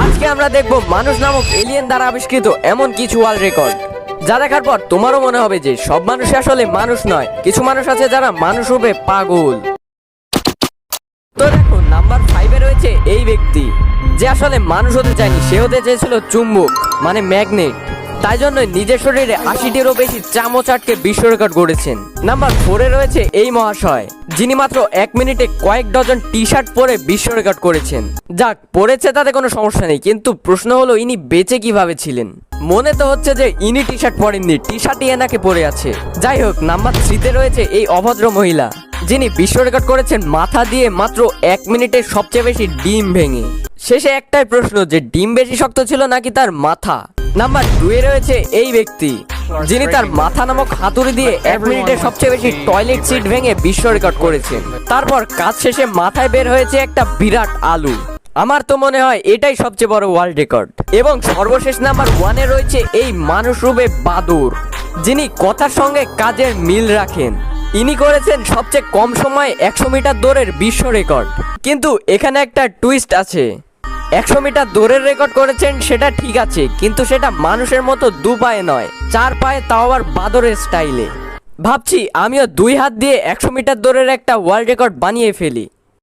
আজকে আমরা দেখব মানুষ নামক এলিয়েন দ্বারা আবিষ্কৃত এমন কিছু ওয়ার্ল্ড রেকর্ড যা দেখার পর তোমারও মনে হবে যে সব মানুষ আসলে মানুষ নয়, কিছু মানুষ আছে যারা মানুষ রূপে পাগল। তো দেখো, নাম্বার 5-এ রয়েছে এই ব্যক্তি যে আসলে মানুষ হতে চায়নি, সে হতে চেয়েছিল চুম্বক মানে ম্যাগনেট। তাই জন্য নিজের শরীরে 80টিরও বেশি চামচ আটকে বিশ্ব রেকর্ড গড়েছেন। নাম্বার 4-এ রয়েছে এই মহাশয় যিনি মাত্র 1 মিনিটে কয়েক ডজন টি শার্ট পরে বিশ্ব রেকর্ড করেছেন। যাক, পরেছে তাতে কোনো সমস্যা নেই, কিন্তু প্রশ্ন হলো ইনি বেঁচে কিভাবে ছিলেন। মনে তো হচ্ছে যে ইনি টি শার্ট পরেননি, টি শার্টই এনাকে পরে আছে। যাই হোক, নাম্বার 3-তে রয়েছে এই অভদ্র মহিলা যিনি বিশ্ব রেকর্ড করেছেন মাথা দিয়ে মাত্র 1 মিনিটে সবচেয়ে বেশি ডিম ভেঙে। শেষে একটাই প্রশ্ন, যে ডিম বেশি শক্ত ছিল নাকি তার মাথা। নাম্বার 2-এ রয়েছে এই ব্যক্তি যিনি তার মাথা নামক হাতুড়ি দিয়ে 1 মিনিটে সবচেয়ে বেশি টয়লেট সিট ভেঙে বিশ্ব রেকর্ড করেছেন। তারপর কাজ শেষে মাথায় বের হয়েছে একটা বিরাট আলু। আমার তো মনে হয় এটাই সবচেয়ে বড় ওয়ার্ল্ড রেকর্ড। এবং সর্বশেষ নাম্বার 1-এ রয়েছে এই মানুষ রূপে বাদুর যিনি কথার সঙ্গে কাজের মিল রাখেন। ইনি করেছেন সবচেয়ে কম সময়ে 100 মিটার দৌড়ের বিশ্ব রেকর্ড। কিন্তু এখানে একটা টুইস্ট আছে, 100 মিটার দৌড়ের রেকর্ড করেছেন সেটা ঠিক আছে, কিন্তু সেটা মানুষের মতো 2 পায়ে নয়, 4 পায়ে, তাও আবার বাদরের স্টাইলে। ভাবছি আমিও 2 হাত দিয়ে 100 মিটার দৌড়ের একটা ওয়ার্ল্ড রেকর্ড বানিয়ে ফেলি।